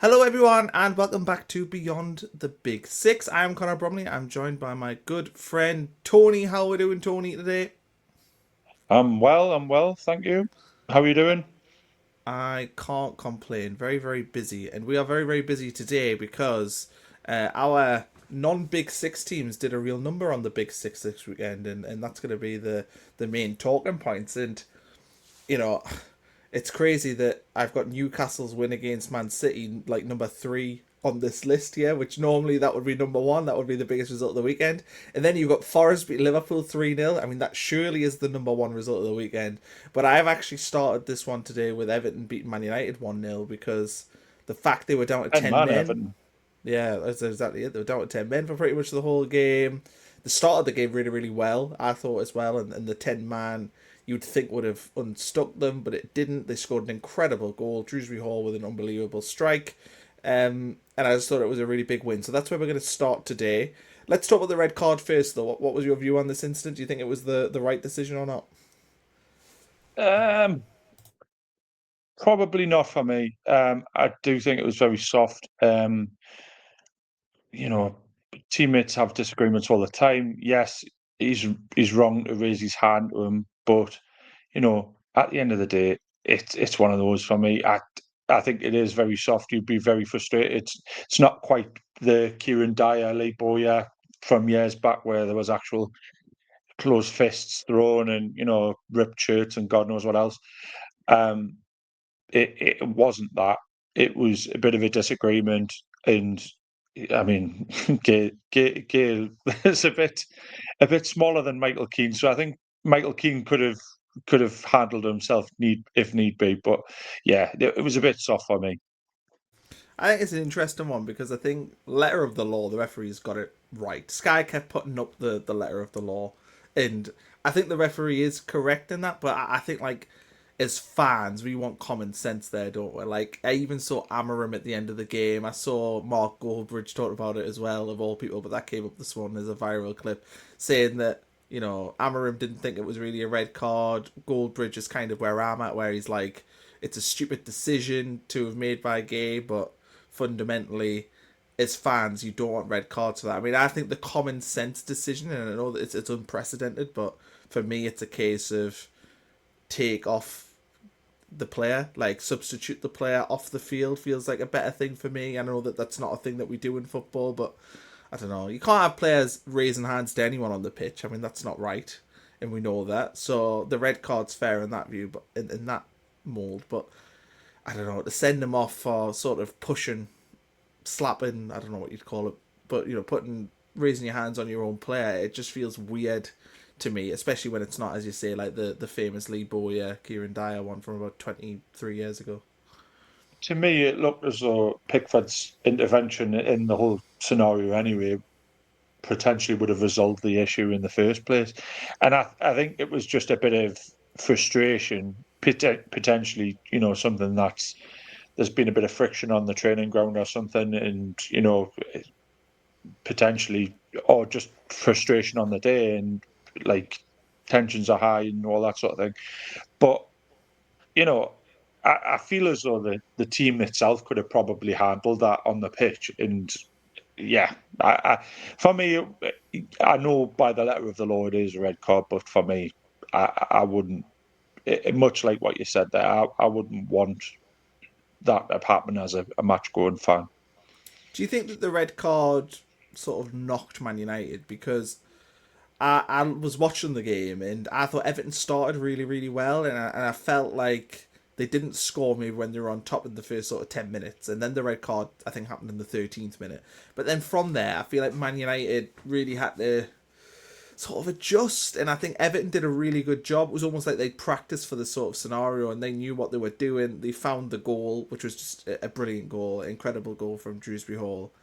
Hello, everyone, and welcome back to Beyond the Big Six. I'm Connor Bromley. I'm joined by my good friend Tony. How are we doing, Tony, today? I'm well, thank you. How are you doing? I can't complain. Very, very busy, and we are very, very busy today because our non-Big Six teams did a real number on the Big Six this weekend, and that's going to be the main talking points. And you know, it's crazy that I've got Newcastle's win against Man City like number three on this list here, which normally that would be number one. That would be the biggest result of the weekend. And then you've got Forest beat Liverpool 3-0. I mean, that surely is the number one result of the weekend. But I've actually started this one today with Everton beating Man United 1-0 because the fact they were down to And 10 man, men. Everton. Yeah, that's exactly it. They were down to 10 men for pretty much the whole game. The start of the game really, really well, I thought as well. And the 10 man you'd think would have unstuck them, but it didn't. They scored an incredible goal. Drewsbury Hall with an unbelievable strike. And I just thought it was a really big win. So that's where we're going to start today. Let's talk about the red card first, though. What was your view on this incident? Do you think it was the right decision or not? Um, Probably not for me. I do think it was very soft. You know, Teammates have disagreements all the time. Yes, he's wrong to raise his hand to him, but at the end of the day, it's one of those for me. I think it is very soft. You'd be very frustrated. It's not quite the Kieran Dyer, Lee Bowyer from years back where there was actual closed fists thrown and ripped shirts and God knows what else. Um, it wasn't that. It was a bit of a disagreement, and I mean, Gale is a bit smaller than Michael Keane, so I think Michael Keane could have handled himself if need be. But yeah, it was a bit soft for me. I think it's an interesting one because I think letter of the law, the referees got it right. Sky kept putting up the letter of the law, and I think the referee is correct in that. But I think like as fans, we want common sense there, don't we? Like I even saw Amarim at the end of the game. I saw Mark Goldbridge talk about it as well, of all people. But that came up this morning as a viral clip saying that Amarim didn't think it was really a red card. Goldbridge is kind of where I'm at, where he's like, it's a stupid decision to have made by Gay, but fundamentally, as fans, you don't want red cards for that. I mean, I think the common sense decision, and I know that it's unprecedented, but for me, it's a case of take off the player, like substitute the player off the field feels like a better thing for me. I know that that's not a thing that we do in football, but I don't know. You can't have players raising hands to anyone on the pitch. I mean, that's not right, and we know that. So the red card's fair in that view, but in that mold. But I don't know, to send them off for sort of pushing, slapping, I don't know what you'd call it, but putting raising your hands on your own player, it just feels weird to me, especially when it's not, as you say, like the famous Lee Bowyer, Kieran Dyer one from about 23 years ago. To me, it looked as though Pickford's intervention in the whole scenario, anyway, potentially would have resolved the issue in the first place. And I think it was just a bit of frustration, potentially, something that's there's been a bit of friction on the training ground or something, and potentially, or just frustration on the day, and like tensions are high and all that sort of thing. But you know. I feel as though the team itself could have probably handled that on the pitch, and yeah, for me, I know by the letter of the law it is a red card, but for me, I wouldn't. Much like what you said there, I wouldn't want that to happen as a match going fan. Do you think that the red card sort of knocked Man United? Because I was watching the game and I thought Everton started really, really well, and I felt like they didn't score maybe when they were on top in the first sort of 10 minutes, and then the red card I think happened in the 13th minute. But then from there, I feel like Man United really had to sort of adjust, and I think Everton did a really good job. It was almost like they'd practiced for this sort of scenario and they knew what they were doing. They found the goal, which was just a brilliant goal, incredible goal from Drewsbury Hall,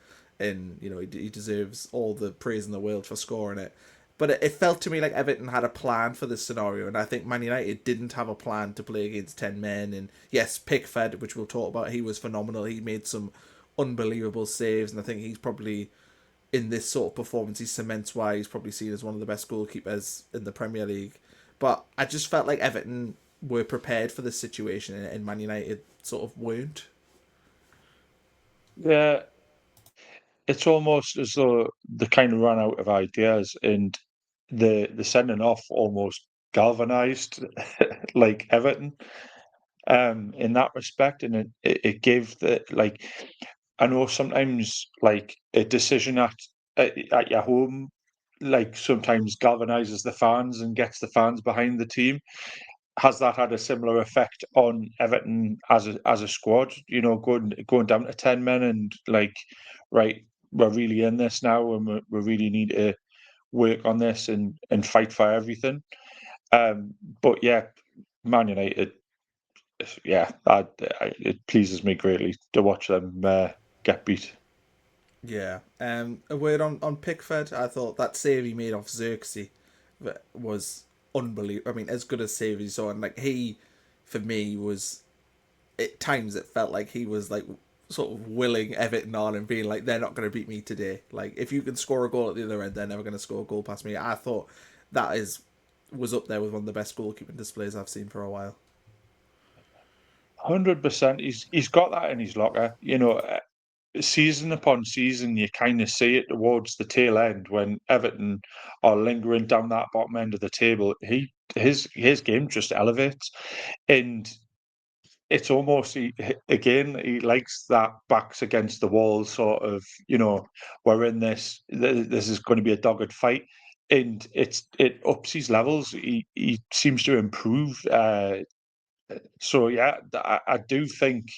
and he deserves all the praise in the world for scoring it. But it felt to me like Everton had a plan for this scenario, and I think Man United didn't have a plan to play against 10 men. And yes, Pickford, which we'll talk about, he was phenomenal. He made some unbelievable saves, and I think he's probably in this sort of performance, he cements why he's probably seen as one of the best goalkeepers in the Premier League. But I just felt like Everton were prepared for this situation, and Man United sort of weren't. Yeah, it's almost as though they kind of ran out of ideas, and the sending off almost galvanized like Everton in that respect, and it gave the like I know sometimes like a decision at your home like sometimes galvanizes the fans and gets the fans behind the team. Has that had a similar effect on Everton as a squad? You know, going down to 10 men and like, right, we're really in this now, and we really need to work on this and fight for everything. But yeah, Man United, yeah, it pleases me greatly to watch them get beat. Yeah. A word on Pickford. I thought that save he made off Xerxes was unbelievable. I mean, as good as save as you saw, and like he, for me, was at times it felt like he was like sort of willing Everton on and being like, they're not going to beat me today. Like if you can score a goal at the other end, they're never going to score a goal past me. I thought that is was up there with one of the best goalkeeping displays I've seen for a while. 100%. He's got that in his locker. You know, season upon season, you kind of see it towards the tail end when Everton are lingering down that bottom end of the table. His game just elevates, and it's almost again he likes that backs against the wall sort of. You know, we're in this. This is going to be a dogged fight, and it ups his levels. He seems to improve. So yeah, I do think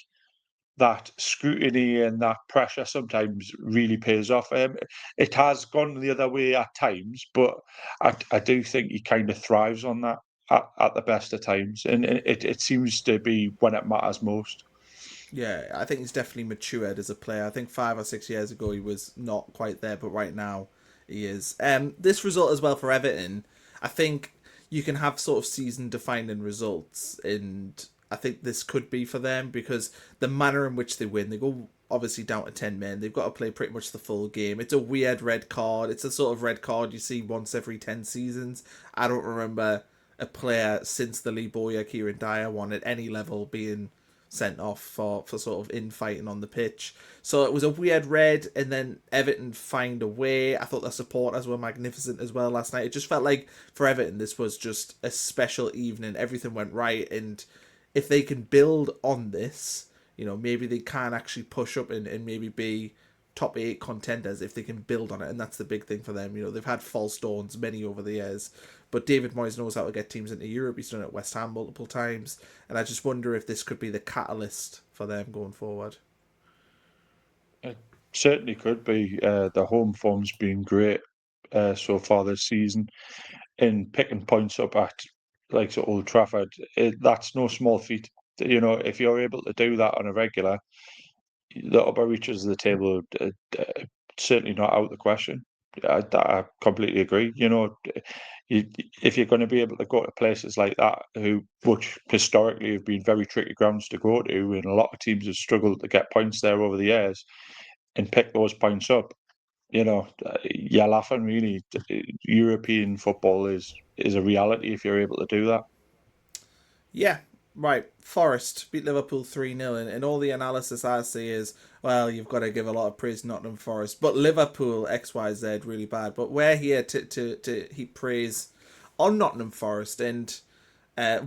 that scrutiny and that pressure sometimes really pays off. It has gone the other way at times, but I do think he kind of thrives on that at the best of times, and it seems to be when it matters most. Yeah, I think he's definitely matured as a player. I think 5 or 6 years ago he was not quite there, but right now he is. This result as well for Everton, I think you can have sort of season defining results, and I think this could be for them because the manner in which they win, they go obviously down to 10 men. They've got to play pretty much the full game. It's a weird red card. It's a sort of red card you see once every 10 seasons. I don't remember a player since the Lee Bowyer Kieran Dyer one at any level being sent off for sort of infighting on the pitch. So it was a weird red, and then Everton find a way. I thought the supporters were magnificent as well last night. It just felt like for Everton this was just a special evening. Everything went right, and if they can build on this, maybe they can actually push up and maybe be top eight contenders if they can build on it, and that's the big thing for them. They've had false dawns many over the years, but David Moyes knows how to get teams into Europe. He's done it at West Ham multiple times, and I just wonder if this could be the catalyst for them going forward. It certainly could be. The home form's been great so far this season, in picking points up at like so Old Trafford. That's no small feat. You know, if you're able to do that on a regular, the upper reaches of the table certainly not out of the question. I completely agree. You know, you, if you're going to be able to go to places like that, which historically have been very tricky grounds to go to, and a lot of teams have struggled to get points there over the years, and pick those points up, you know, you're laughing really. European football is a reality if you're able to do that. Yeah, right. Forest beat Liverpool 3-0, and all the analysis I see is, well, you've got to give a lot of praise to Nottingham Forest, but Liverpool XYZ really bad. But we're here to heap praise on Nottingham Forest, and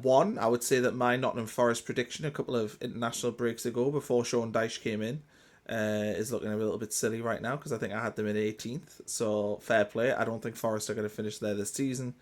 one, I would say that my Nottingham Forest prediction a couple of international breaks ago before Sean Dyche came in is looking a little bit silly right now because I think I had them in 18th. So fair play. I don't think Forest are going to finish there this season,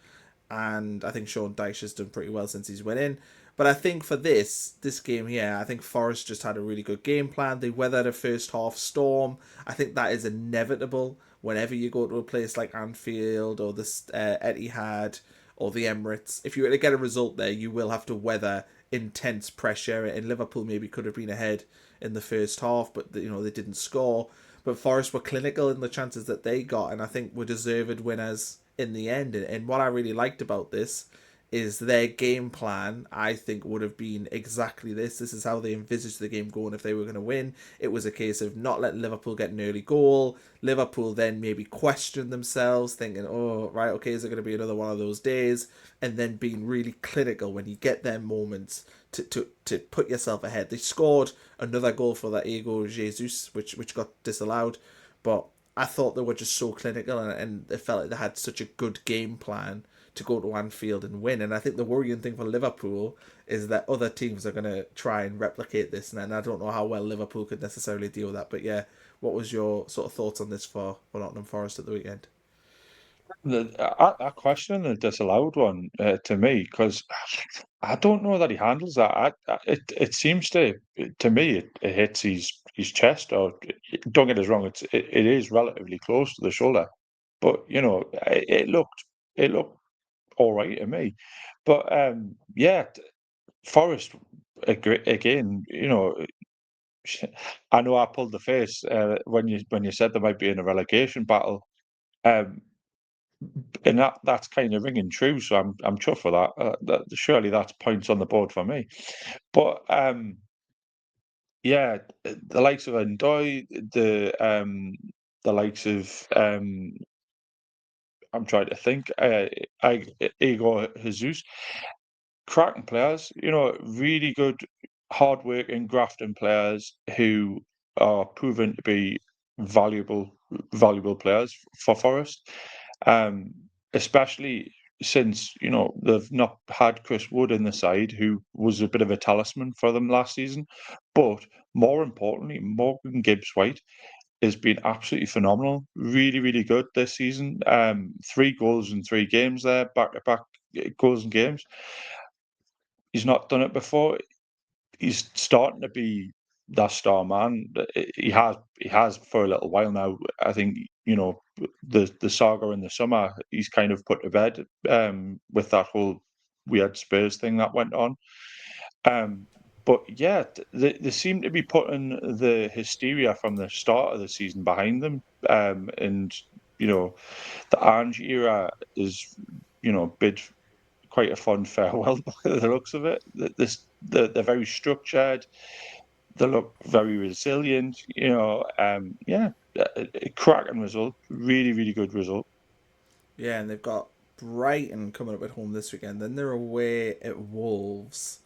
and I think Sean Dyche has done pretty well since he's went in. But I think for this game here, I think Forest just had a really good game plan. They weathered a first half storm. I think that is inevitable whenever you go to a place like Anfield or this Etihad or the Emirates. If you were to get a result there, you will have to weather intense pressure. And Liverpool maybe could have been ahead in the first half, but they didn't score. But Forest were clinical in the chances that they got, and I think were deserved winners in the end. And what I really liked about this is their game plan, I think, would have been exactly this. This is how they envisaged the game going if they were going to win. It was a case of not letting Liverpool get an early goal. Liverpool then maybe question themselves, thinking, oh, right, okay, is it going to be another one of those days? And then being really clinical when you get their moments to put yourself ahead. They scored another goal for that Ego Jesus, which got disallowed. But I thought they were just so clinical, and it felt like they had such a good game plan to go to Anfield and win. And I think the worrying thing for Liverpool is that other teams are going to try and replicate this. And I don't know how well Liverpool could necessarily deal with that. But yeah, what was your sort of thoughts on this for Nottingham Forest at the weekend? I question the disallowed one to me because I don't know that he handles that. It seems to me it hits his chest. Or don't get us wrong, it is relatively close to the shoulder, but it looked all right to me. But yeah, Forest again. I know I pulled the face when you said they might be in a relegation battle. Um, and that's kind of ringing true, so I'm chuffed for that. Surely that's points on the board for me. But yeah, the likes of Ndoye, the likes of I'm trying to think, Igor Jesus, cracking players. Really good, hard-working, grafting players who are proven to be valuable, valuable players for Forest. Um, Especially since they've not had Chris Wood in the side, who was a bit of a talisman for them last season. But more importantly, Morgan Gibbs White has been absolutely phenomenal. Really, really good this season. 3 goals in 3 games there, back to back goals and games. He's not done it before. He's starting to be that star man. He has for a little while now. I think the saga in the summer he's kind of put to bed with that whole weird Spurs thing that went on. Um, but yeah, they seem to be putting the hysteria from the start of the season behind them. And you know the Ange era is bid quite a fond farewell by the looks of it. They're very structured. They look very resilient. Yeah, a cracking result. Really, really good result. Yeah, and they've got Brighton coming up at home this weekend. Then they're away at Wolves,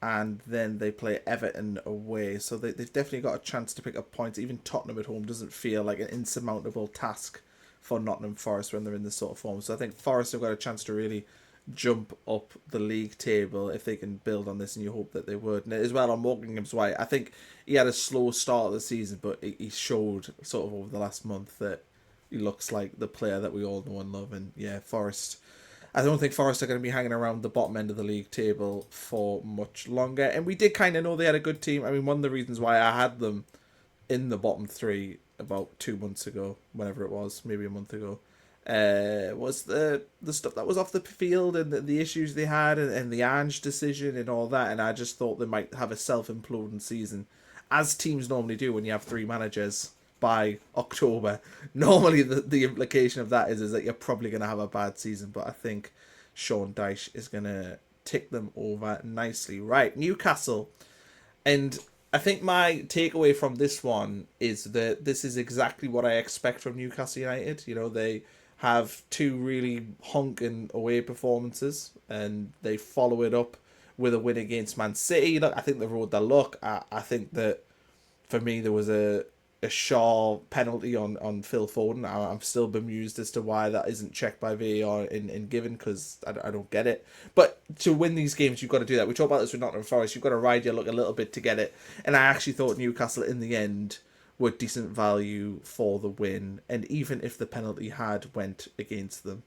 and then they play Everton away. So they've definitely got a chance to pick up points. Even Tottenham at home doesn't feel like an insurmountable task for Nottingham Forest when they're in this sort of form. So I think Forest have got a chance to really jump up the league table if they can build on this, and you hope that they would. And as well on Morgan Gibbs White, I think he had a slow start of the season, but he showed sort of over the last month that he looks like the player that we all know and love. And yeah, Forest, I don't think Forest are going to be hanging around the bottom end of the league table for much longer. And we did kind of know they had a good team. I mean, one of the reasons why I had them in the bottom three about 2 months ago, whenever it was, maybe a month ago, was the stuff that was off the field and the issues they had, and the Ange decision and all that. And I just thought they might have a self imploding season, as teams normally do when you have 3 managers by October. Normally, the implication of that is that you're probably going to have a bad season. But I think Sean Dyche is going to tick them over nicely. Right, Newcastle. And I think my takeaway from this one is that this is exactly what I expect from Newcastle United. They have two really honking away performances, and they follow it up with a win against Man City. Look, I think they rode their luck. I think that for me there was a Shaw penalty on Phil Foden. I'm still bemused as to why that isn't checked by VAR in given, because I don't get it. But to win these games, you've got to do that. We talk about this with Nottingham Forest. You've got to ride your luck a little bit to get it. And I actually thought Newcastle in the end were decent value for the win. And even if the penalty had went against them,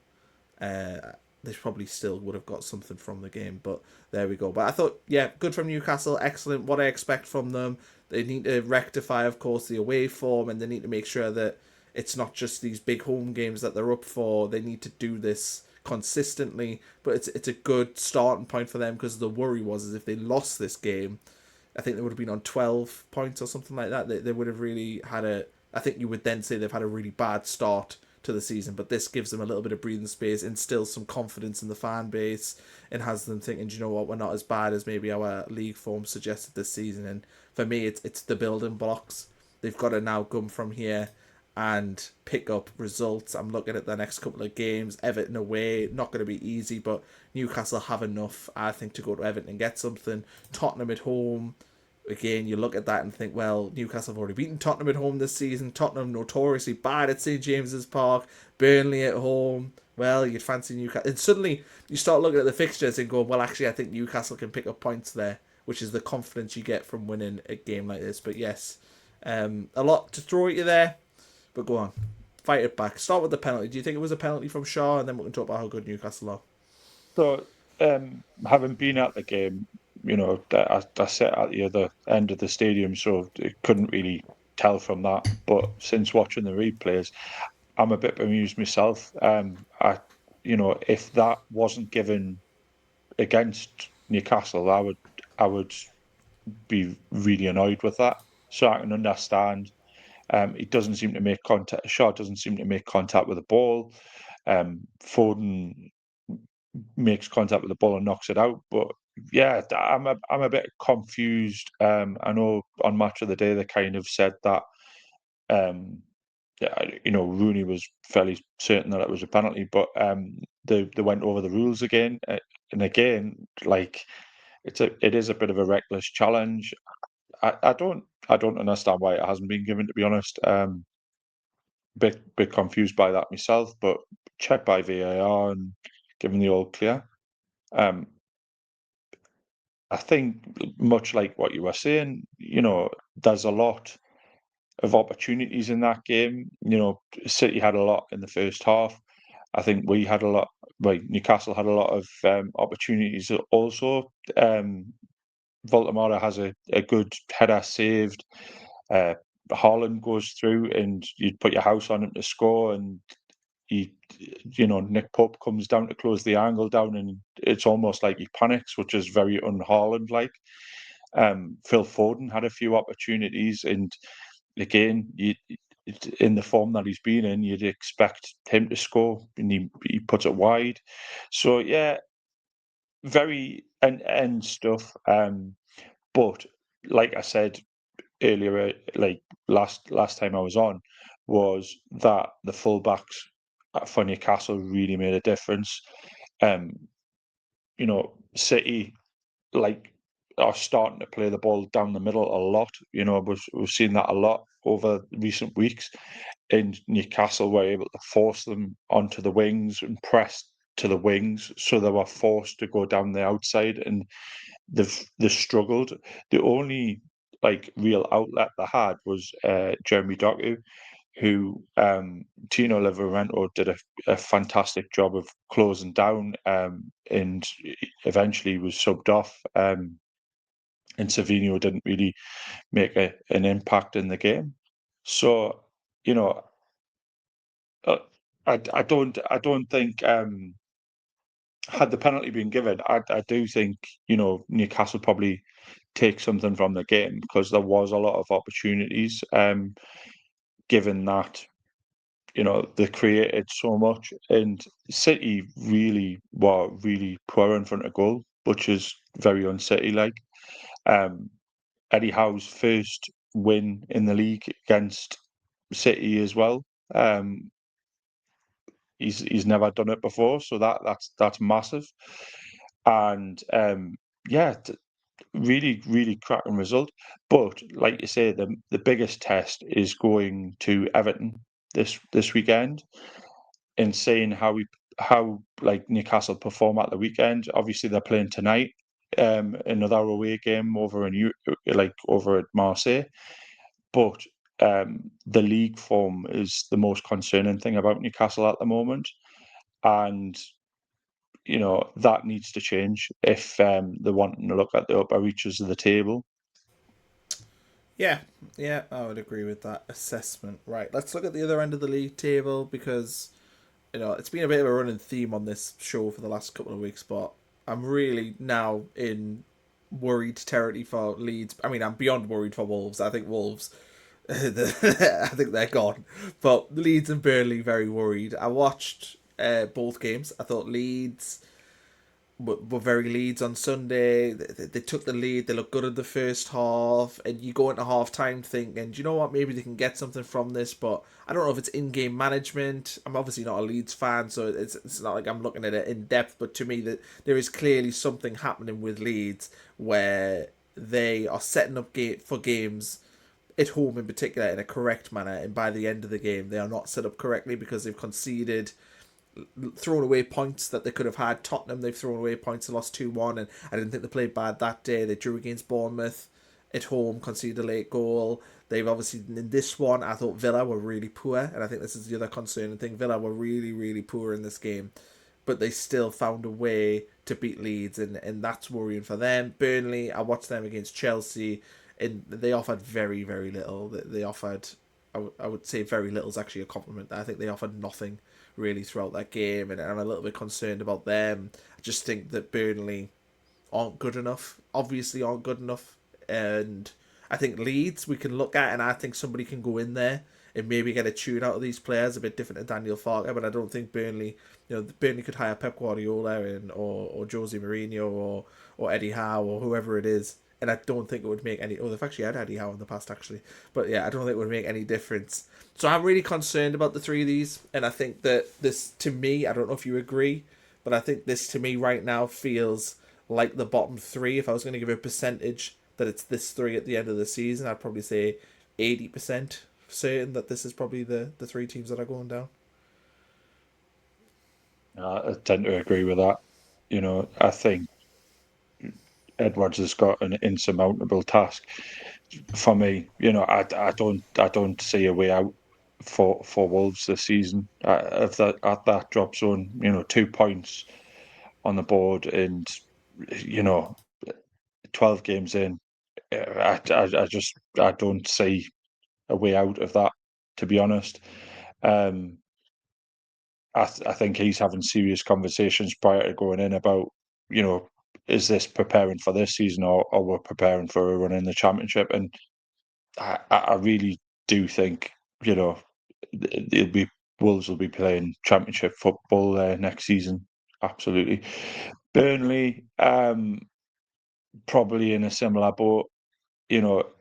they probably still would have got something from the game. But there we go. But I thought, yeah, good from Newcastle. Excellent. What I expect from them. They need to rectify, of course, the away form, and they need to make sure that it's not just these big home games that they're up for. They need to do this consistently. But it's a good starting point for them, because the worry was is if they lost this game, I think they would have been on 12 points or something like that. They would have really had I think you would then say they've had a really bad start to the season, but this gives them a little bit of breathing space, instills some confidence in the fan base, and has them thinking, do you know what, we're not as bad as maybe our league form suggested this season. And for me, it's the building blocks. They've got to now come from here and pick up results. I'm looking at the next couple of games. Everton away, not going to be easy, but Newcastle have enough, I think, to go to Everton and get something. Tottenham at home, again, you look at that and think, well, Newcastle have already beaten Tottenham at home this season. Tottenham notoriously bad at St James's Park. Burnley at home. Well, you'd fancy Newcastle. And suddenly you start looking at the fixtures and go, well, actually, I think Newcastle can pick up points there, which is the confidence you get from winning a game like this. But yes, a lot to throw at you there. But go on, fight it back. Start with the penalty. Do you think it was a penalty from Shaw? And then we can talk about how good Newcastle are. So, having been at the game, I sat at the other end of the stadium, so I couldn't really tell from that. But since watching the replays, I'm a bit bemused myself. If that wasn't given against Newcastle, I would be really annoyed with that. So I can understand. He doesn't seem to make contact. Shaw doesn't seem to make contact with the ball. Foden makes contact with the ball and knocks it out. But yeah, I'm a bit confused. I know on Match of the Day they kind of said that Rooney was fairly certain that it was a penalty, but they went over the rules again, and again, like it is a bit of a reckless challenge. I don't understand why it hasn't been given, to be honest. Bit confused by that myself, but checked by VAR and given the all clear. Um, I think much like what you were saying, there's a lot of opportunities in that game. City had a lot in the first half. I think we had a lot. Well, Newcastle had a lot of opportunities also. Voltemara has a good header saved. Uh, Haaland goes through, and you'd put your house on him to score, and he, Nick Pope comes down to close the angle down, and it's almost like he panics, which is very un-Haaland like. Phil Foden had a few opportunities, and again, in the form that he's been in, you'd expect him to score, and he puts it wide. So yeah, very end stuff. But like I said earlier, like last time I was on, was that the fullbacks for Newcastle really made a difference. Um, City like are starting to play the ball down the middle a lot. We've seen that a lot over recent weeks, and Newcastle were able to force them onto the wings and press to the wings, so they were forced to go down the outside, and they struggled. The only real outlet they had was Jeremy Doku, who Tino Livramento did a fantastic job of closing down, and eventually was subbed off. And Savino didn't really make an impact in the game. So, you know, uh, I don't think had the penalty been given, I do think Newcastle probably take something from the game, because there was a lot of opportunities. Given that they created so much, and City really were really poor in front of goal, which is very un-City like. Um, Eddie Howe's first win in the league against City as well. Um, he's never done it before, so that's massive. And yeah, really really cracking result. But like you say, the biggest test is going to Everton this weekend, and seeing how Newcastle perform at the weekend. Obviously, they're playing tonight. Another away game over at Marseille, but the league form is the most concerning thing about Newcastle at the moment, and that needs to change if they're wanting to look at the upper reaches of the table. Yeah, yeah, I would agree with that assessment. Right, let's look at the other end of the league table, because it's been a bit of a running theme on this show for the last couple of weeks, but I'm really now in worried territory for Leeds. I mean, I'm beyond worried for Wolves. I think Wolves I think they're gone. But Leeds and Burnley very worried. I watched both games. I thought Leeds were very Leeds on Sunday. They took the lead. They looked good in the first half, and you go into half time thinking, do you know what? Maybe they can get something from this. But I don't know if it's in game management. I'm obviously not a Leeds fan, so it's not like I'm looking at it in depth. But to me, that there is clearly something happening with Leeds where they are setting up for games at home in particular in a correct manner, and by the end of the game they are not set up correctly because they've conceded, thrown away points that they could have had. Tottenham, they've thrown away points, they lost 2-1, and I didn't think they played bad that day. They drew against Bournemouth at home, conceded a late goal. They've obviously, in this one, I thought Villa were really poor, and I think this is the other concerning thing. Villa were really, really poor in this game, but they still found a way to beat Leeds, and that's worrying for them. Burnley, I watched them against Chelsea, and they offered very, very little. They offered, I would say very little is actually a compliment. I think they offered nothing really throughout that game, and I'm a little bit concerned about them. I just think that Burnley aren't good enough, obviously aren't good enough, and I think Leeds we can look at, and I think somebody can go in there and maybe get a tune out of these players, a bit different to Daniel Farker, but I don't think Burnley, Burnley could hire Pep Guardiola and or Jose Mourinho or Eddie Howe or whoever it is, and I don't think it would make any. Oh, they've actually had Eddie Howe in the past, actually, but yeah, I don't think it would make any difference. So I'm really concerned about the three of these, and I think that this, to me, I don't know if you agree, but I think this to me right now feels like the bottom three. If I was going to give a percentage that it's this three at the end of the season, I'd probably say 80% certain that this is probably the three teams that are going down. I tend to agree with that. I think Edwards has got an insurmountable task. For me, I don't see a way out for Wolves this season. If that at that drop zone, 2 points on the board, and you know 12 games in, I don't see a way out of that. To be honest, um, I think he's having serious conversations prior to going in about, you know, is this preparing for this season, or we're preparing for a run in the championship? And I really do think, you know, it'll be Wolves will be playing championship football next season. Absolutely. Burnley, probably in a similar boat.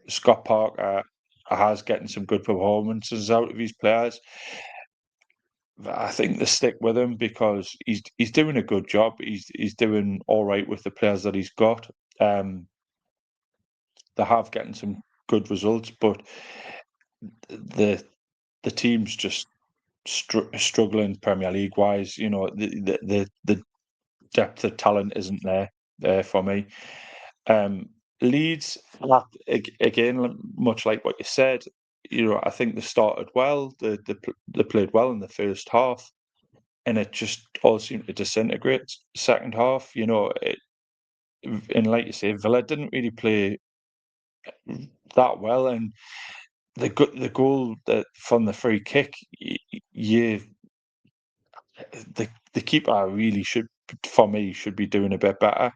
Scott Parker has getting some good performances out of his players. I think they stick with him because he's doing a good job. He's doing all right with the players that he's got. Um, they have getting some good results, but the the team's just struggling Premier League wise. The depth of talent isn't there for me. Um, Leeds, again, much like what you said, I think they started well. They played well in the first half, and it just all seemed to disintegrate second half. And like you say, Villa didn't really play that well, and the goal that from the free kick, you the keeper really should, for me, should be doing a bit better.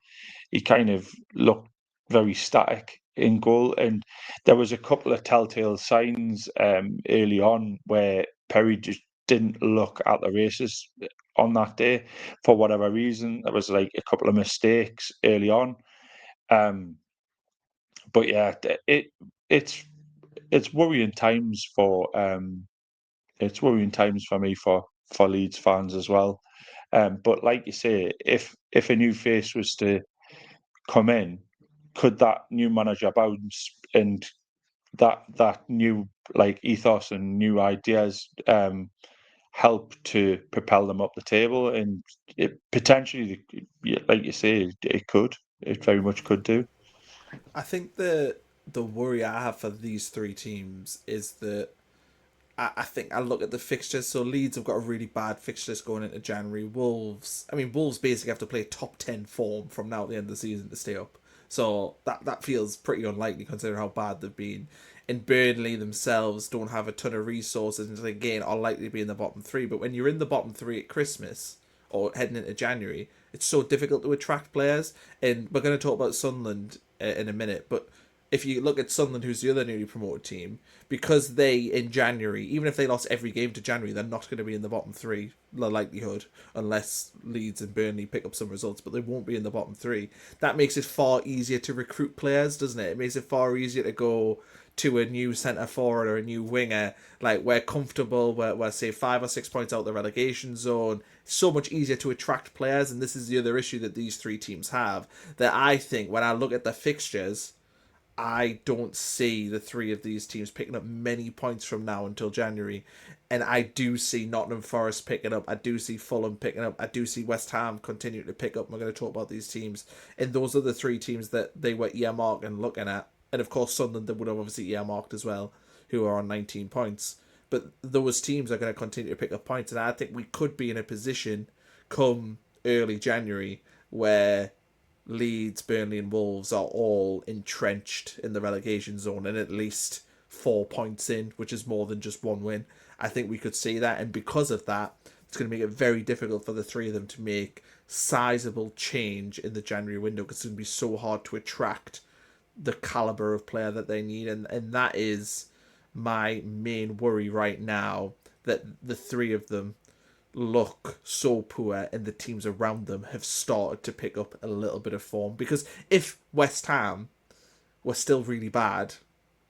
He kind of looked very static in goal, and there was a couple of telltale signs early on where Perry just didn't look at the races on that day for whatever reason. There was like a couple of mistakes early on, um, but yeah, it's it's worrying times for me for Leeds fans as well. But like you say, if a new face was to come in, could that new manager bounce, and that new like ethos and new ideas help to propel them up the table? And it potentially, yeah, like you say, it very much could do. I think the worry I have for these three teams is that I think I look at the fixtures. So Leeds have got a really bad fixtures going into January. Wolves basically have to play top 10 form from now at the end of the season to stay up. So that feels pretty unlikely considering how bad they've been. And Burnley themselves don't have a ton of resources, and again are likely to be in the bottom three. But when you're in the bottom three at Christmas or heading into January, it's so difficult to attract players. And we're going to talk about Sunderland in a minute, but if you look at Sunderland, who's the other newly promoted team, because they in January, even if they lost every game to January, they're not going to be in the bottom three, the likelihood, unless Leeds and Burnley pick up some results, but they won't be in the bottom three. That makes it far easier to recruit players, doesn't it? It makes it far easier to go to a new centre forward or a new winger. Like, we're comfortable, we're say 5 or 6 points out the relegation zone. It's so much easier to attract players, and this is the other issue that these three teams have. That I think when I look at the fixtures, I don't see the three of these teams picking up many points from now until January. And I do see Nottingham Forest picking up. I do see Fulham picking up. I do see West Ham continuing to pick up. We're going to talk about these teams. And those are the three teams that they were earmarked and looking at. And of course, Sunderland that would have obviously earmarked as well, who are on 19 points. But those teams are going to continue to pick up points. And I think we could be in a position come early January where Leeds, Burnley, and Wolves are all entrenched in the relegation zone and at least 4 points in, which is more than just one win. I think we could see that, and because of that, it's going to make it very difficult for the three of them to make sizable change in the January window because it's going to be so hard to attract the caliber of player that they need, and that is my main worry right now. That the three of them look so poor and the teams around them have started to pick up a little bit of form. Because if West Ham were still really bad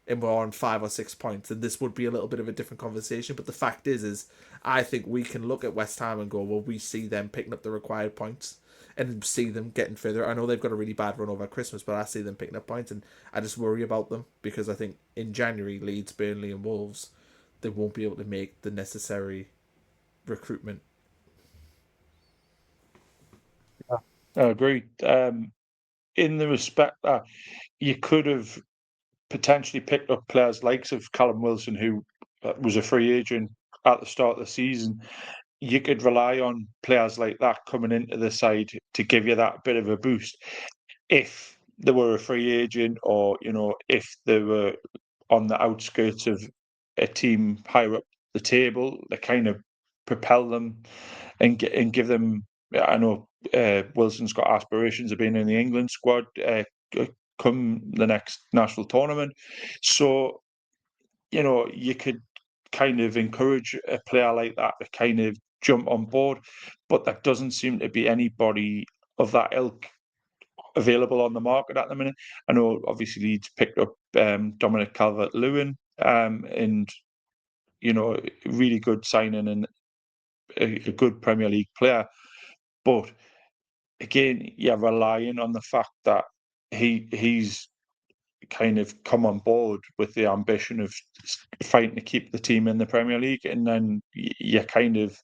and we're on 5 or 6 points, then this would be a little bit of a different conversation. But the fact is I think we can look at West Ham and go, well, we see them picking up the required points and see them getting further. I know they've got a really bad run over Christmas, but I see them picking up points, and I just worry about them because I think in January, Leeds, Burnley, and Wolves, they won't be able to make the necessary recruitment. I agree. In the respect that you could have potentially picked up players likes of Callum Wilson, who was a free agent at the start of the season. You could rely on players like that coming into the side to give you that bit of a boost. If they were a free agent, or if they were on the outskirts of a team higher up the table, they kind of propel them and give them. I know Wilson's got aspirations of being in the England squad come the next national tournament, so you could kind of encourage a player like that to kind of jump on board, but there doesn't seem to be anybody of that ilk available on the market at the minute. I know obviously Leeds picked up Dominic Calvert-Lewin, and really good signing and a good Premier League player. But again, you're relying on the fact that he's kind of come on board with the ambition of fighting to keep the team in the Premier League, and then you kind of,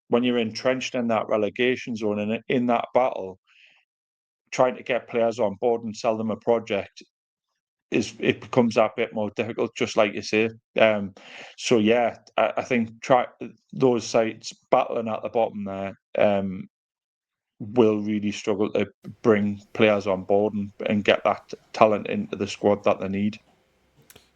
when you're entrenched in that relegation zone and in that battle, trying to get players on board and sell them a project it becomes that bit more difficult, just like you say. So yeah, I think try those sites battling at the bottom there will really struggle to bring players on board and get that talent into the squad that they need.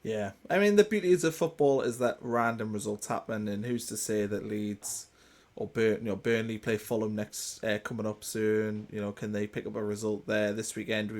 Yeah, I mean the beauties of football is that random results happen, and who's to say that Leeds or Burnley play Fulham next coming up soon? Can they pick up a result there this weekend?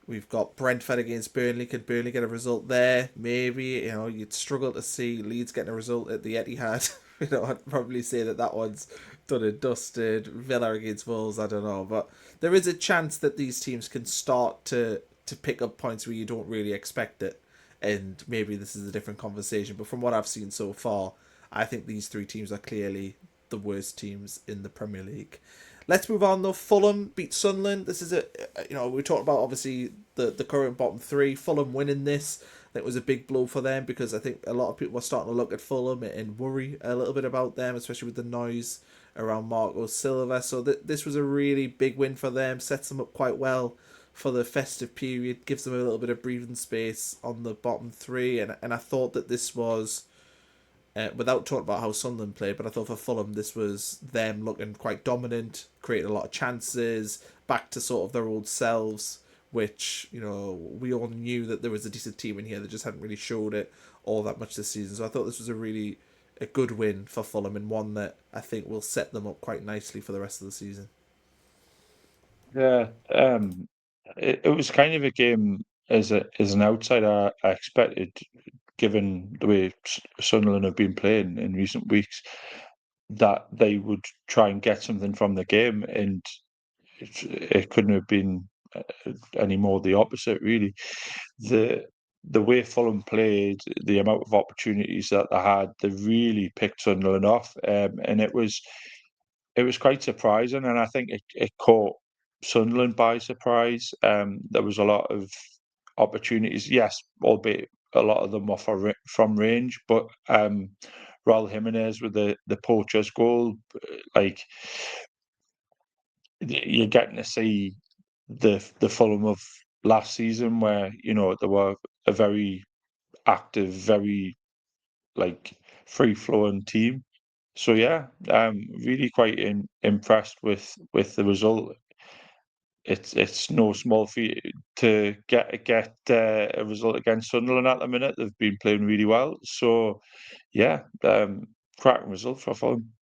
We've got Brentford against Burnley. Could Burnley get a result there? Maybe. You'd struggle to see Leeds getting a result at the Etihad. I'd probably say that one's done and dusted. Villa against Wolves, I don't know, but there is a chance that these teams can start to pick up points where you don't really expect it, and maybe this is a different conversation. But from what I've seen so far, I think these three teams are clearly the worst teams in the Premier League. Let's move on though. Fulham beat Sunderland. This is we talked about obviously the current bottom three. Fulham winning this, I think, was a big blow for them because I think a lot of people were starting to look at Fulham and worry a little bit about them, especially with the noise around Marco Silva. So this was a really big win for them. Sets them up quite well for the festive period. Gives them a little bit of breathing space on the bottom three, and I thought that this was without talking about how Sunderland played, but I thought for Fulham this was them looking quite dominant, creating a lot of chances, back to sort of their old selves, which we all knew that there was a decent team in here that just hadn't really showed it all that much this season. So I thought this was a good win for Fulham, and one that I think will set them up quite nicely for the rest of the season. Yeah, it was kind of a game as an outsider I expected, given the way Sunderland have been playing in recent weeks, that they would try and get something from the game, and it couldn't have been any more the opposite, really. The the way Fulham played, the amount of opportunities that they had, they really picked Sunderland off, and it was quite surprising, and I think it caught Sunderland by surprise. There was a lot of opportunities, yes, albeit a lot of them were from range, but Raul Jimenez with the poacher's goal, like you're getting to see the Fulham of last season, where they were a very active, very like free flowing team. So yeah, really quite impressed with the result. It's no small feat to get a result against Sunderland at the minute. They've been playing really well. So yeah, cracking result for Fulham.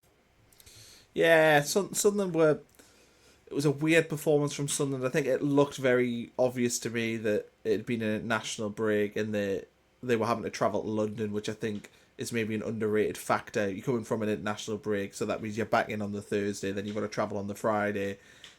Yeah, Sunderland were. It was a weird performance from Sunderland. I think it looked very obvious to me that it had been a national break and they were having to travel to London, which I think is maybe an underrated factor. You're coming from an international break, so that means you're back in on the Thursday, then you've got to travel on the Friday,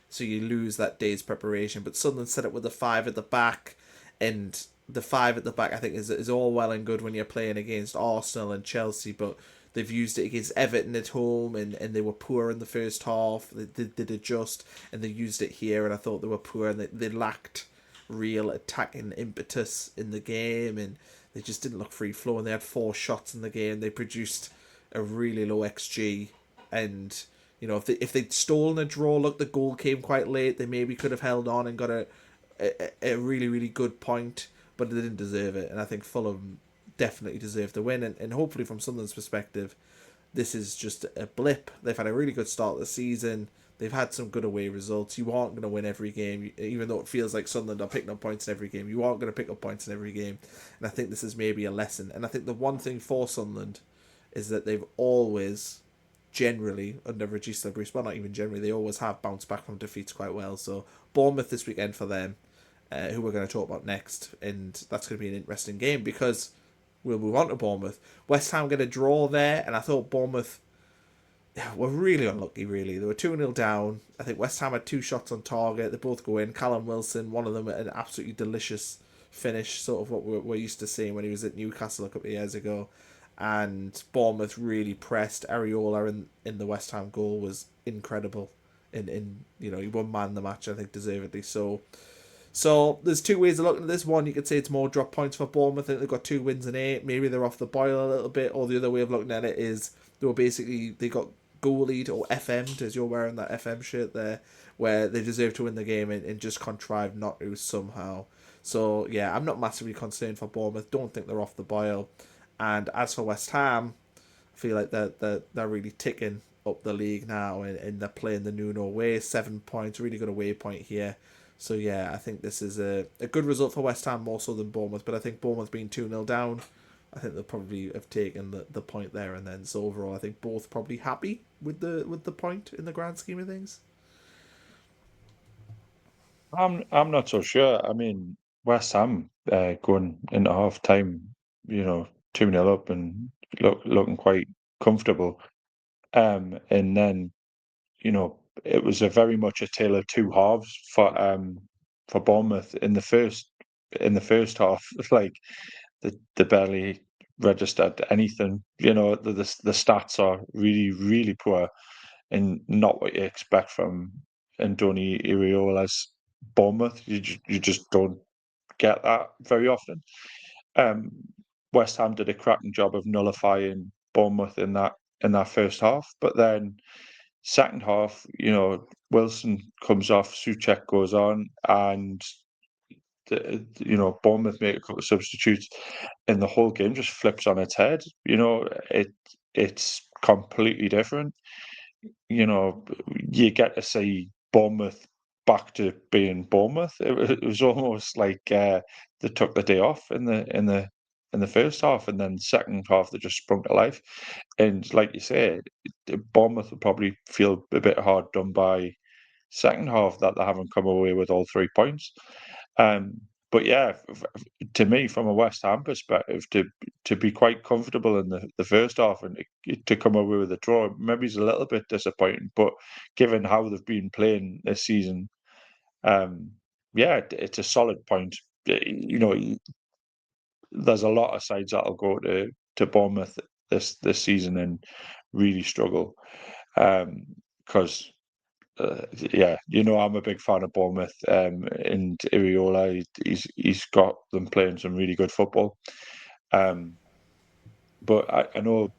so you lose that day's preparation. But Sunderland set up with the five at the back, and the five at the back I think is all well and good when you're playing against Arsenal and Chelsea, but they've used it against Everton at home, and they were poor in the first half. They did adjust, and they used it here, and I thought they were poor, and they lacked real attacking impetus in the game, and they just didn't look free flowing. They had 4 shots in the game. They produced a really low XG, and if they'd stolen a draw, look, the goal came quite late. They maybe could have held on and got a really really good point, but they didn't deserve it. And I think Fulham definitely deserved the win. And hopefully, from Sunderland's perspective, this is just a blip. They've had a really good start of the season. They've had some good away results. You aren't going to win every game, even though it feels like Sunderland are picking up points in every game. You aren't going to pick up points in every game. And I think this is maybe a lesson. And I think the one thing for Sunderland is that they've always, generally, under Regista Bruce, well, not even generally, they always have bounced back from defeats quite well. So Bournemouth this weekend for them, who we're going to talk about next. And that's going to be an interesting game because we'll move on to Bournemouth. West Ham get a draw there, and I thought Bournemouth were really unlucky, really. They were 2-0 down. I think West Ham had 2 shots on target. They both go in. Callum Wilson, one of them, an absolutely delicious finish, sort of what we're used to seeing when he was at Newcastle a couple of years ago. And Bournemouth really pressed. Areola in the West Ham goal was incredible. He won man the match, I think, deservedly so. So there's two ways of looking at this. One, you could say it's more drop points for Bournemouth. I think they've got 2 wins in 8. Maybe they're off the boil a little bit. Or the other way of looking at it is they got goalied or FM'd, as you're wearing that FM shirt there, where they deserve to win the game and just contrived not to somehow. So yeah, I'm not massively concerned for Bournemouth. Don't think they're off the boil. And as for West Ham, I feel like they're really ticking up the league now, and they're playing the Nuno way. 7 points, really good away point here. So yeah, I think this is a good result for West Ham more so than Bournemouth. But I think Bournemouth being 2-0 down, I think they'll probably have taken the point there and then. So overall, I think both probably happy with the point in the grand scheme of things. I'm not so sure. I mean, West Ham going into half time, 2-0 up and looking quite comfortable. And then it was a very much a tale of two halves for Bournemouth in the first half. Like they barely registered anything. The stats are really really poor and not what you expect from Andoni Iraola's Bournemouth. You just don't get that very often. Um, West Ham did a cracking job of nullifying Bournemouth in that first half, but then second half, Wilson comes off, Suchek goes on, and Bournemouth make a couple of substitutes, and the whole game just flips on its head. It's completely different. You know, you get to see Bournemouth back to being Bournemouth. It was almost like they took the day off in the first half, and then second half they just sprung to life. And like you say, Bournemouth would probably feel a bit hard done by second half that they haven't come away with all 3 points. Um, but yeah, to me, from a West Ham perspective, to be quite comfortable in the first half and to come away with a draw, maybe is a little bit disappointing. But given how they've been playing this season, um, yeah, it's a solid point. You know, there's a lot of sides that'll go to Bournemouth this season and really struggle because yeah, I'm a big fan of Bournemouth, and Iriola, he's got them playing some really good football. But I know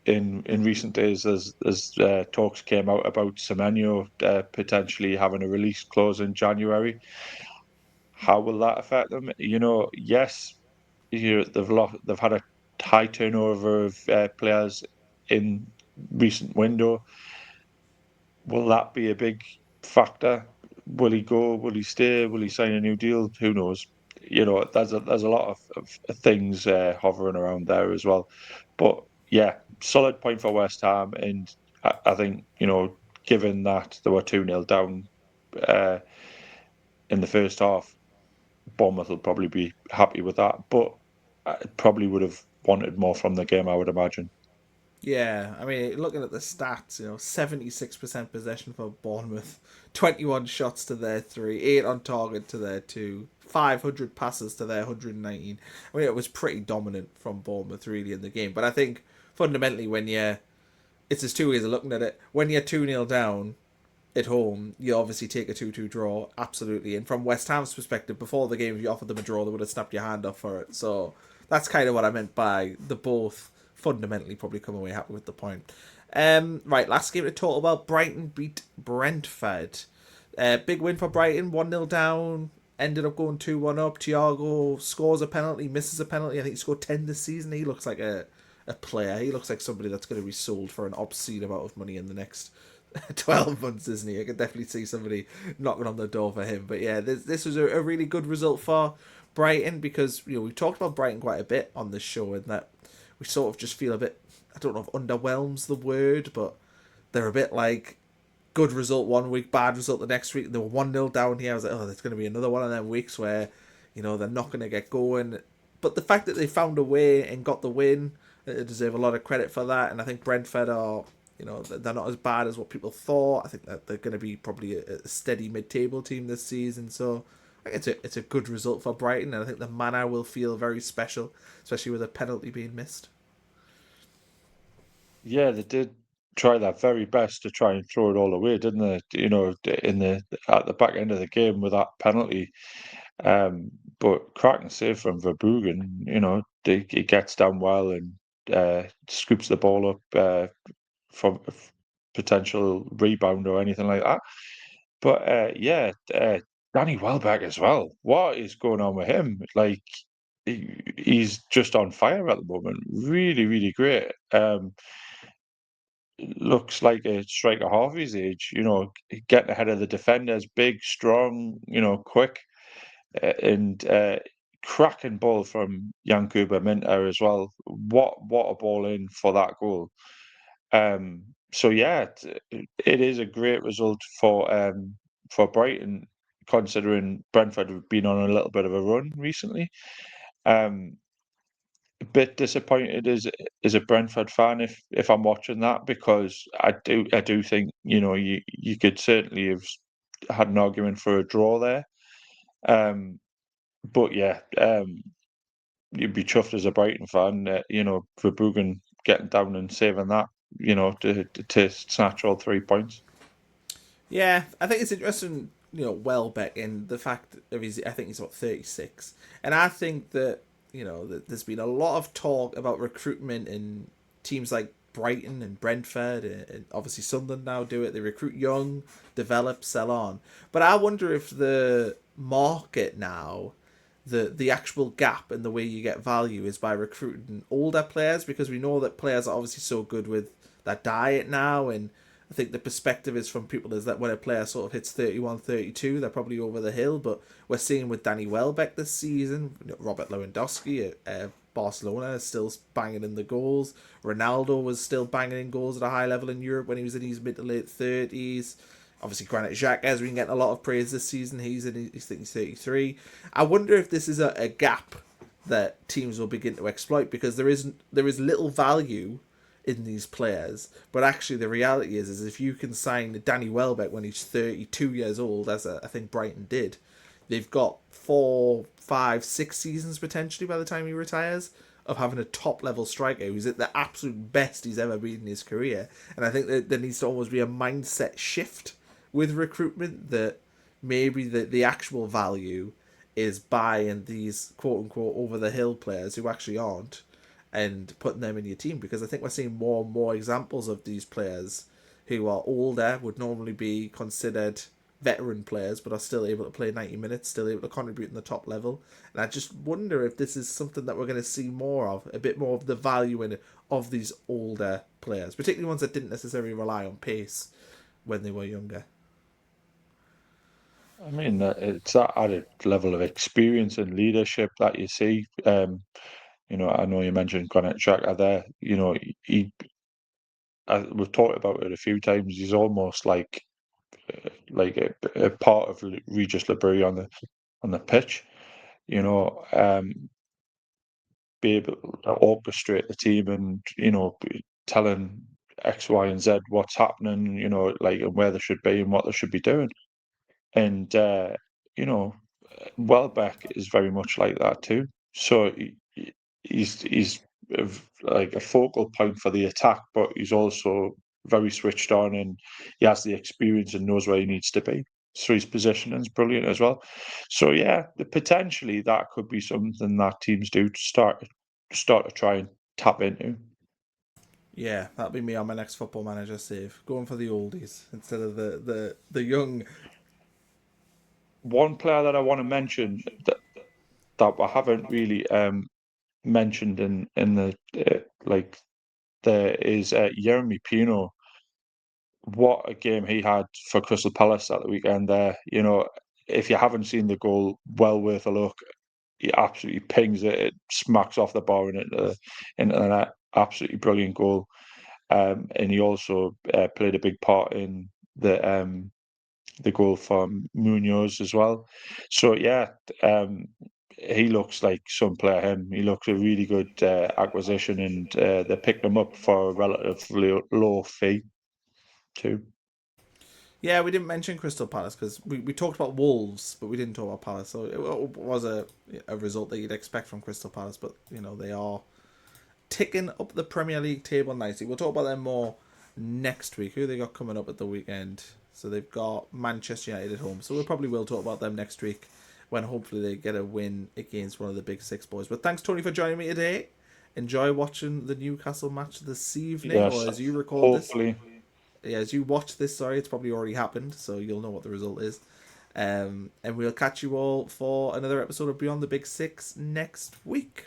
in recent days, there's talks came out about Semenyo potentially having a release clause in January. How will that affect them? Yes, they've had a high turnover of players in recent window. Will that be a big factor? Will he go? Will he stay? Will he sign a new deal? Who knows? There's a lot of things hovering around there as well. But yeah, solid point for West Ham, and I think given that they were 2-0 down uh, in the first half, Bournemouth will probably be happy with that. But I probably would have wanted more from the game, I would imagine. Yeah, I mean, looking at the stats, 76% possession for Bournemouth, 21 shots to their 3, 8 on target to their 2, 500 passes to their 119. I mean, it was pretty dominant from Bournemouth, really, in the game. But I think, fundamentally, it's just two ways of looking at it. When you're 2-0 down at home, you obviously take a 2-2 draw, absolutely. And from West Ham's perspective, before the game, if you offered them a draw, they would have snapped your hand off for it. So that's kind of what I meant by the both fundamentally probably come away happy with the point. Right, last game to talk about. Brighton beat Brentford. Big win for Brighton, 1-0 down. Ended up going 2-1 up. Thiago scores a penalty, misses a penalty. I think he scored 10 this season. He looks like a player. He looks like somebody that's going to be sold for an obscene amount of money in the next 12 months, isn't he? I could definitely see somebody knocking on the door for him. But yeah, this was a really good result for Brighton because we've talked about Brighton quite a bit on this show, and that we sort of just feel a bit, I don't know if underwhelm's the word, but they're a bit like good result one week, bad result the next week. They were 1-0 down here. I was like, oh, there's going to be another one of them weeks where they're not going to get going. But the fact that they found a way and got the win, they deserve a lot of credit for that. And I think Brentford are, they're not as bad as what people thought. I think that they're going to be probably a steady mid-table team this season. So I think it's a good result for Brighton, and I think the manor will feel very special, especially with a penalty being missed. Yeah, they did try their very best to try and throw it all away, didn't they? In the at the back end of the game with that penalty. But cracking save from Verbruggen, he gets down well and scoops the ball up from a potential rebound or anything like that. But yeah, Danny Welbeck as well. What is going on with him? Like he's just on fire at the moment. Really, really great. Looks like a striker half his age, getting ahead of the defenders, big, strong, quick, and cracking ball from Yankuba Minter as well. What a ball in for that goal. So yeah, it is a great result for Brighton, considering Brentford have been on a little bit of a run recently. Um, a bit disappointed as a Brentford fan if I'm watching that, because I do think you could certainly have had an argument for a draw there. Um, but yeah, you'd be chuffed as a Brighton fan, Verbruggen getting down and saving that, to snatch all 3 points. Yeah, I think it's interesting, Welbeck and the fact of his. I think he's about 36, and I think that that there's been a lot of talk about recruitment in teams like Brighton and Brentford, and obviously Sunderland now do it. They recruit young, develop, sell on. But I wonder if the market now, the actual gap in the way you get value is by recruiting older players, because we know that players are obviously so good with that diet now, and I think the perspective is from people is that when a player sort of hits 31, 32, they're probably over the hill. But we're seeing with Danny Welbeck this season, Robert Lewandowski at Barcelona is still banging in the goals. Ronaldo was still banging in goals at a high level in Europe when he was in his mid to late 30s. Obviously, Granit Xhaka has been getting a lot of praise this season. He's 33. I wonder if this is a gap that teams will begin to exploit, because there is little value in these players, but actually the reality is if you can sign Danny Welbeck when he's 32 years old, as I think Brighton did, they've got 4, 5, 6 seasons potentially by the time he retires of having a top level striker who's at the absolute best he's ever been in his career. And I think that there needs to almost be a mindset shift with recruitment, that maybe the actual value is buying these quote unquote over the hill players who actually aren't, and putting them in your team, because I think we're seeing more and more examples of these players who are older, would normally be considered veteran players, but are still able to play 90 minutes, still able to contribute in the top level. And I just wonder if this is something that we're going to see more of, a bit more of the value in it of these older players, particularly ones that didn't necessarily rely on pace when they were younger. I mean, it's that added level of experience and leadership that you see. I know you mentioned Granit Xhaka there. We've talked about it a few times. He's almost like a part of Regis Laborie on the pitch. You know, be able to orchestrate the team and telling X, Y, and Z what's happening. And where they should be and what they should be doing. And you know, Welbeck is very much like that too. So he's like a focal point for the attack, but he's also very switched on, and he has the experience and knows where he needs to be. So his positioning is brilliant as well. So yeah, potentially that could be something that teams do to start to try and tap into. Yeah, that'll be me on my next football manager save. Going for the oldies instead of the young. One player that I want to mention that I haven't really mentioned in the there is Jeremy Pino. What a game he had for Crystal Palace at the weekend there. If you haven't seen the goal, well worth a look. He absolutely pings it. It smacks off the bar and into the net. Absolutely brilliant goal. And he also played a big part in the goal for Munoz as well. So yeah, he looks like some player. He looks a really good acquisition, and they picked him up for a relatively low fee too. Yeah, we didn't mention Crystal Palace because we talked about Wolves, but we didn't talk about Palace. So it was a result that you'd expect from Crystal Palace, but they are ticking up the Premier League table nicely. We'll talk about them more next week. Who they got coming up at the weekend? So they've got Manchester United at home. So we probably will talk about them next week, when hopefully they get a win against one of the big six boys. But thanks, Tony, for joining me today. Enjoy watching the Newcastle match this evening, or Yes, as you record this. hopefully. Yeah, as you watch this, sorry, it's probably already happened, so you'll know what the result is. And we'll catch you all for another episode of Beyond the Big Six next week.